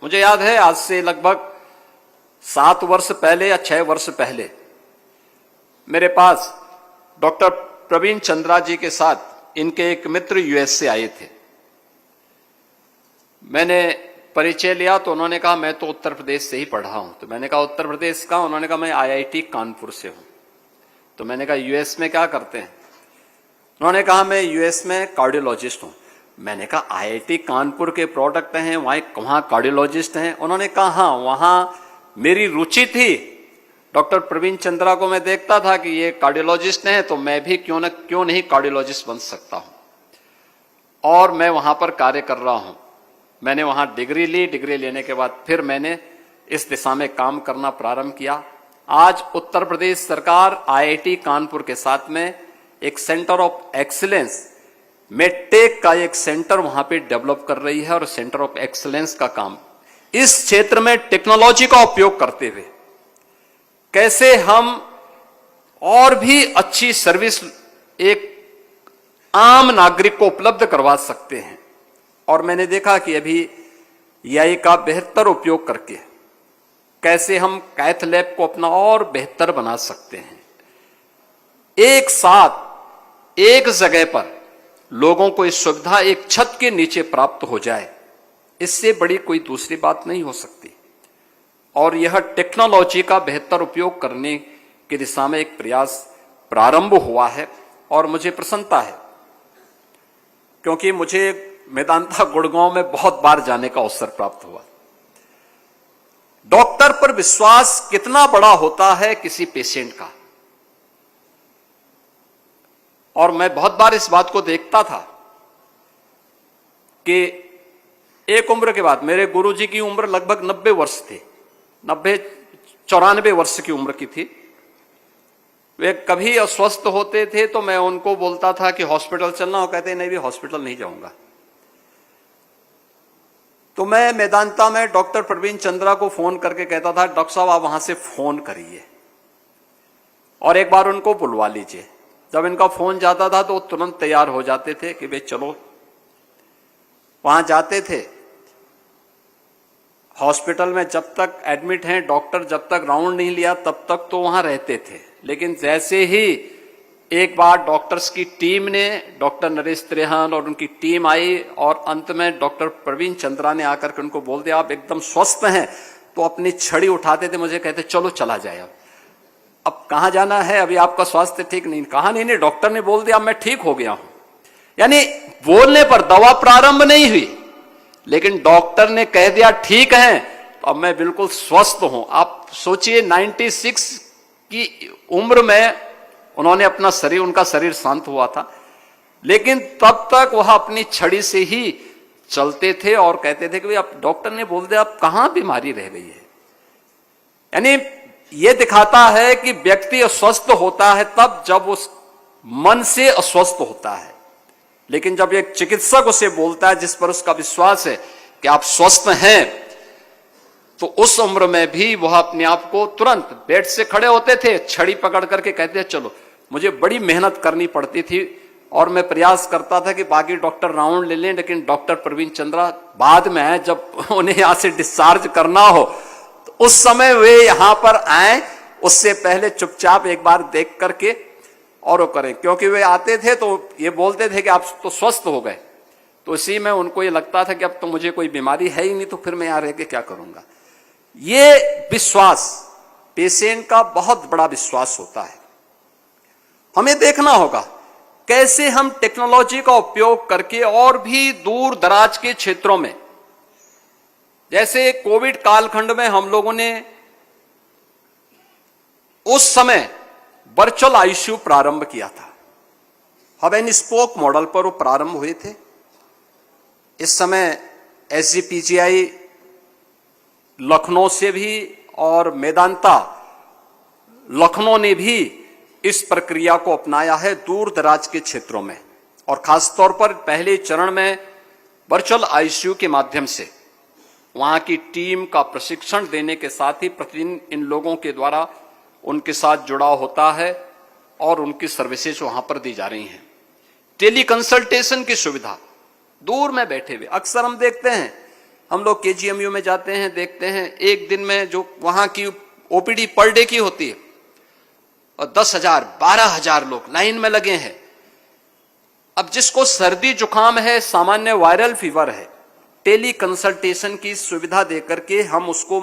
मुझे याद है आज से लगभग 7 वर्ष पहले या 6 वर्ष पहले मेरे पास डॉक्टर प्रवीण चंद्रा जी के साथ इनके एक मित्र यूएस से आए थे। मैंने परिचय लिया तो उन्होंने कहा मैं तो उत्तर प्रदेश से ही पढ़ा हूं। तो मैंने कहा उत्तर प्रदेश का? उन्होंने कहा मैं आईआईटी कानपुर से हूं। तो मैंने कहा यूएस में क्या करते हैं? उन्होंने कहा मैं यूएस में कार्डियोलॉजिस्ट हूं। मैंने कहा आईआईटी कानपुर के प्रोडक्ट हैं, वहां कार्डियोलॉजिस्ट हैं? उन्होंने कहा हाँ, वहां मेरी रुचि थी। डॉक्टर प्रवीण चंद्रा को मैं देखता था कि ये कार्डियोलॉजिस्ट हैं, तो मैं भी क्यों नहीं कार्डियोलॉजिस्ट बन सकता हूं। और मैं वहां पर कार्य कर रहा हूं। मैंने वहां डिग्री ली। डिग्री लेने के बाद फिर मैंने इस दिशा में काम करना प्रारंभ किया। आज उत्तर प्रदेश सरकार आईआईटी कानपुर के साथ में एक सेंटर ऑफ एक्सीलेंस, मेडटेक का एक सेंटर वहां पे डेवलप कर रही है। और सेंटर ऑफ एक्सीलेंस का काम इस क्षेत्र में टेक्नोलॉजी का उपयोग करते हुए कैसे हम और भी अच्छी सर्विस एक आम नागरिक को उपलब्ध करवा सकते हैं। और मैंने देखा कि अभी एआई का बेहतर उपयोग करके कैसे हम कैथ लैब को अपना और बेहतर बना सकते हैं। एक साथ एक जगह पर लोगों को इस सुविधा एक छत के नीचे प्राप्त हो जाए, इससे बड़ी कोई दूसरी बात नहीं हो सकती। और यह टेक्नोलॉजी का बेहतर उपयोग करने की दिशा में एक प्रयास प्रारंभ हुआ है। और मुझे प्रसन्नता है क्योंकि मुझे मेदांता गुड़गांव में बहुत बार जाने का अवसर प्राप्त हुआ। डॉक्टर पर विश्वास कितना बड़ा होता है किसी पेशेंट का। और मैं बहुत बार इस बात को देखता था कि एक उम्र के बाद, मेरे गुरुजी की उम्र लगभग 90 वर्ष थी, 94 वर्ष की उम्र की थी। वे कभी अस्वस्थ होते थे तो मैं उनको बोलता था कि हॉस्पिटल चलना, हो कहते नहीं भी हॉस्पिटल नहीं जाऊंगा। तो मैं मेदांता में डॉक्टर प्रवीण चंद्रा को फोन करके कहता था डॉक्टर साहब आप वहां से फोन करिए और एक बार उनको बुलवा लीजिए। जब इनका फोन जाता था तो तुरंत तैयार हो जाते थे कि भाई चलो। वहां जाते थे, हॉस्पिटल में जब तक एडमिट हैं डॉक्टर जब तक राउंड नहीं लिया तब तक तो वहां रहते थे। लेकिन जैसे ही एक बार डॉक्टर्स की टीम ने, डॉक्टर नरेश त्रेहन और उनकी टीम आई और अंत में डॉक्टर प्रवीण चंद्रा ने आकर के उनको बोल दिया आप एकदम स्वस्थ हैं, तो अपनी छड़ी उठाते थे, मुझे कहते चलो चला जाए। अब कहां जाना है, अभी आपका स्वास्थ्य ठीक नहीं। कहा नहीं, डॉक्टर ने बोल दिया मैं ठीक हो गया हूं। यानी बोलने पर दवा प्रारंभ नहीं हुई, लेकिन डॉक्टर ने कह दिया ठीक है तो अब मैं बिल्कुल स्वस्थ हूं। आप सोचिए 96 की उम्र में उन्होंने अपना शरीर, उनका शरीर शांत हुआ था, लेकिन तब तक वह अपनी छड़ी से ही चलते थे और कहते थे कि भाई अब डॉक्टर ने बोल दिया अब कहां बीमारी रह गई है। यानी यह दिखाता है कि व्यक्ति अस्वस्थ होता है तब जब उस मन से अस्वस्थ होता है, लेकिन जब एक चिकित्सक उसे बोलता है जिस पर उसका विश्वास है कि आप स्वस्थ हैं, तो उस उम्र में भी वह अपने आप को तुरंत बेड से खड़े होते थे, छड़ी पकड़ करके कहते चलो। मुझे बड़ी मेहनत करनी पड़ती थी और मैं प्रयास करता था कि बाकी डॉक्टर राउंड ले लें, लेकिन डॉक्टर प्रवीण चंद्रा बाद में आए, जब उन्हें यहां से डिस्चार्ज करना हो तो उस समय वे यहां पर आए, उससे पहले चुपचाप एक बार देख करके और वो करें। क्योंकि वे आते थे तो ये बोलते थे कि आप तो स्वस्थ हो गए, तो इसी में उनको ये लगता था कि अब तो मुझे कोई बीमारी है ही नहीं, तो फिर मैं यहां रह के क्या करूंगा। ये विश्वास पेशेंट का बहुत बड़ा विश्वास होता है। हमें देखना होगा कैसे हम टेक्नोलॉजी का उपयोग करके और भी दूर दराज के क्षेत्रों में, जैसे कोविड कालखंड में हम लोगों ने उस समय वर्चुअल आईसीयू प्रारंभ किया था। हब एंड स्पोक मॉडल पर वो प्रारंभ हुए थे। इस समय एसजीपीजीआई लखनऊ से भी और मेदांता लखनऊ ने भी इस प्रक्रिया को अपनाया है दूर दराज के क्षेत्रों में। और खासतौर पर पहले चरण में वर्चुअल आईसीयू के माध्यम से वहां की टीम का प्रशिक्षण देने के साथ ही प्रतिदिन इन लोगों के द्वारा उनके साथ जुड़ाव होता है और उनकी सर्विसेज वहां पर दी जा रही हैं। टेली कंसल्टेशन की सुविधा, दूर में बैठे हुए, अक्सर हम देखते हैं हम लोग केजीएमयू में जाते हैं, देखते हैं एक दिन में जो वहां की ओपीडी पर डे की होती है और 10,000 12,000 लोग लाइन में लगे हैं। अब जिसको सर्दी जुकाम है, सामान्य वायरल फीवर है, टेली कंसल्टेशन की सुविधा देकर के हम उसको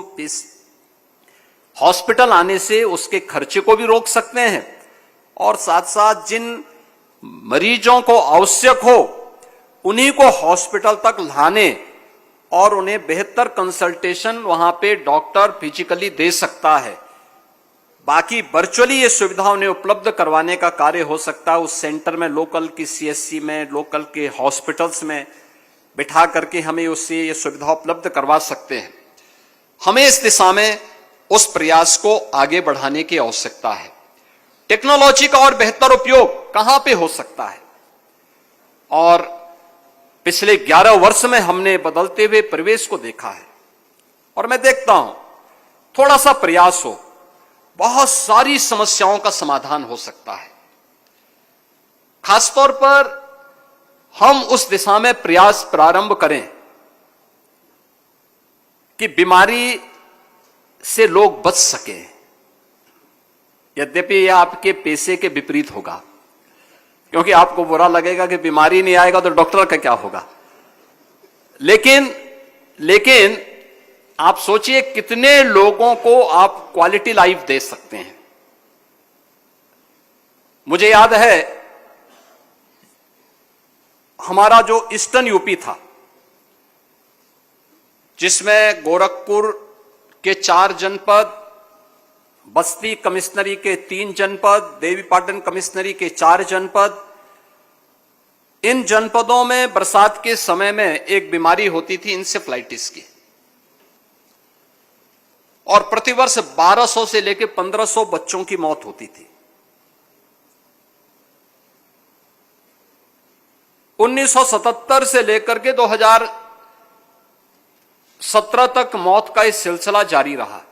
हॉस्पिटल आने से उसके खर्चे को भी रोक सकते हैं और साथ साथ जिन मरीजों को आवश्यक हो उन्हीं को हॉस्पिटल तक लाने और उन्हें बेहतर कंसल्टेशन वहां पे डॉक्टर फिजिकली दे सकता है। बाकी वर्चुअली ये सुविधा उन्हें उपलब्ध करवाने का कार्य हो सकता है। उस सेंटर में, लोकल की सीएससी में, लोकल के हॉस्पिटल्स में बिठा करके हमें उससे ये सुविधा उपलब्ध करवा सकते हैं। हमें इस दिशा में उस प्रयास को आगे बढ़ाने की आवश्यकता है। टेक्नोलॉजी का और बेहतर उपयोग कहां पे हो सकता है, और पिछले 11 वर्ष में हमने बदलते हुए परिवेश को देखा है और मैं देखता हूं थोड़ा सा प्रयास हो बहुत सारी समस्याओं का समाधान हो सकता है। खासतौर पर हम उस दिशा में प्रयास प्रारंभ करें कि बीमारी से लोग बच सके। यद्यपि यह आपके पैसे के विपरीत होगा, क्योंकि आपको बुरा लगेगा कि बीमारी नहीं आएगा तो डॉक्टर का क्या होगा। लेकिन आप सोचिए कितने लोगों को आप क्वालिटी लाइफ दे सकते हैं। मुझे याद है हमारा जो ईस्टर्न यूपी था, जिसमें गोरखपुर के 4 जनपद, बस्ती कमिश्नरी के 3 जनपद, देवीपाटन कमिश्नरी के 4 जनपद, इन जनपदों में बरसात के समय में एक बीमारी होती थी इंसेफ्लाइटिस की, और प्रतिवर्ष 1200 से लेकर 1500 बच्चों की मौत होती थी। 1977 से लेकर के 2017 तक मौत का इस सिलसिला जारी रहा।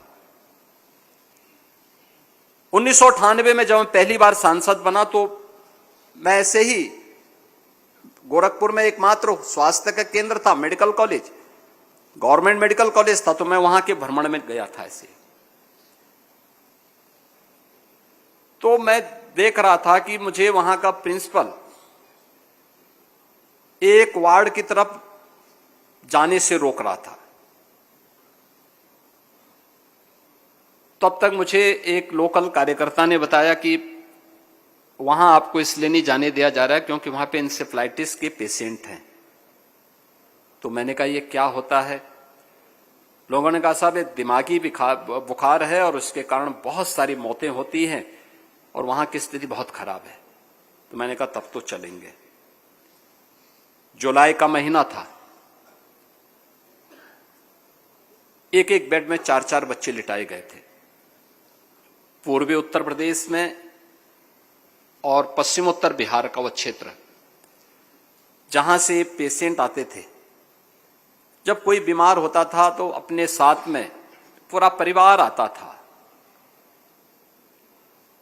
1998 में जब मैं पहली बार सांसद बना तो मैं ऐसे ही गोरखपुर में एकमात्र स्वास्थ्य का केंद्र था, medical college, government medical college था, तो मैं वहां के भ्रमण में गया था ऐसे। तो मैं देख रहा था कि मुझे वहां का प्रिंसिपल एक वार्ड की तरफ जाने से रोक रहा था। तब तक मुझे एक लोकल कार्यकर्ता ने बताया कि वहां आपको इसलिए नहीं जाने दिया जा रहा है क्योंकि वहां पे इंसेफ्लाइटिस के पेशेंट हैं। तो मैंने कहा ये क्या होता है? लोगों ने कहा साहब ये दिमागी बुखार है और उसके कारण बहुत सारी मौतें होती हैं और वहां की स्थिति बहुत खराब है। तो मैंने कहा तब तो चलेंगे। जुलाई का महीना था, एक बेड में 4-4 बच्चे लिटाए गए थे। पूर्वी उत्तर प्रदेश में और पश्चिम उत्तर बिहार का वह क्षेत्र जहां से पेशेंट आते थे, जब कोई बीमार होता था तो अपने साथ में पूरा परिवार आता था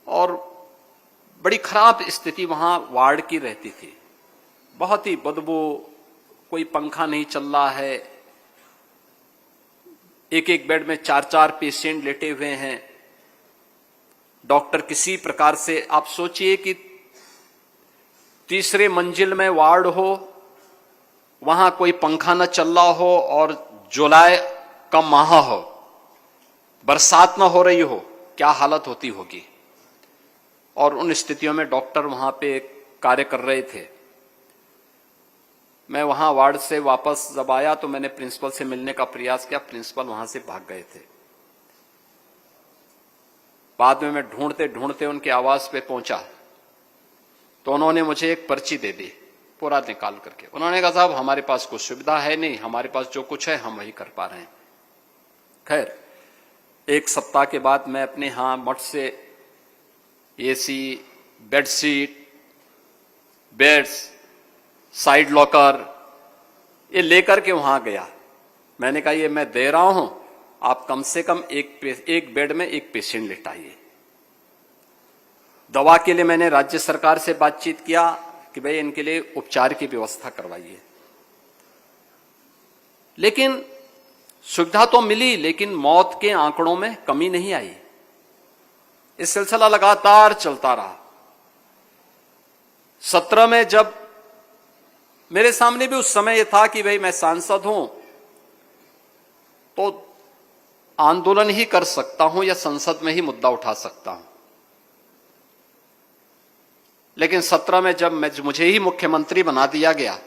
और बड़ी खराब स्थिति वहां वार्ड की रहती थी। बहुत ही बदबू, कोई पंखा नहीं चल रहा है, एक बेड में 4-4 पेशेंट लेटे हुए हैं। डॉक्टर किसी प्रकार से, आप सोचिए कि तीसरे मंजिल में वार्ड हो, वहां कोई पंखा न चल रहा हो और जुलाई का माह हो, बरसात न हो रही हो, क्या हालत होती होगी। और उन स्थितियों में डॉक्टर वहां पे कार्य कर रहे थे। मैं वहां वार्ड से वापस जब आया तो मैंने प्रिंसिपल से मिलने का प्रयास किया, प्रिंसिपल वहां से भाग गए थे। बाद में मैं ढूंढते ढूंढते उनके आवास पे पहुंचा तो उन्होंने मुझे एक पर्ची दे दी पूरा निकाल करके। उन्होंने कहा साहब हमारे पास कुछ सुविधा है नहीं, हमारे पास जो कुछ है हम वही कर पा रहे हैं। खैर, एक सप्ताह के बाद मैं अपने यहां मठ से AC, bedsheet, beds, side locker ये लेकर के वहां गया। मैंने कहा ये मैं दे रहा हूं, आप कम से कम एक बेड में एक पेशेंट लेटाइए। दवा के लिए मैंने राज्य सरकार से बातचीत किया कि भाई इनके लिए उपचार की व्यवस्था करवाइए। लेकिन सुविधा तो मिली, लेकिन मौत के आंकड़ों में कमी नहीं आई। इस सिलसिला लगातार चलता रहा। 17 में जब मेरे सामने भी उस समय यह था कि भाई मैं सांसद हूं तो आंदोलन ही कर सकता हूं या संसद में ही मुद्दा उठा सकता हूं, लेकिन 17 में जब मुझे ही मुख्यमंत्री बना दिया गया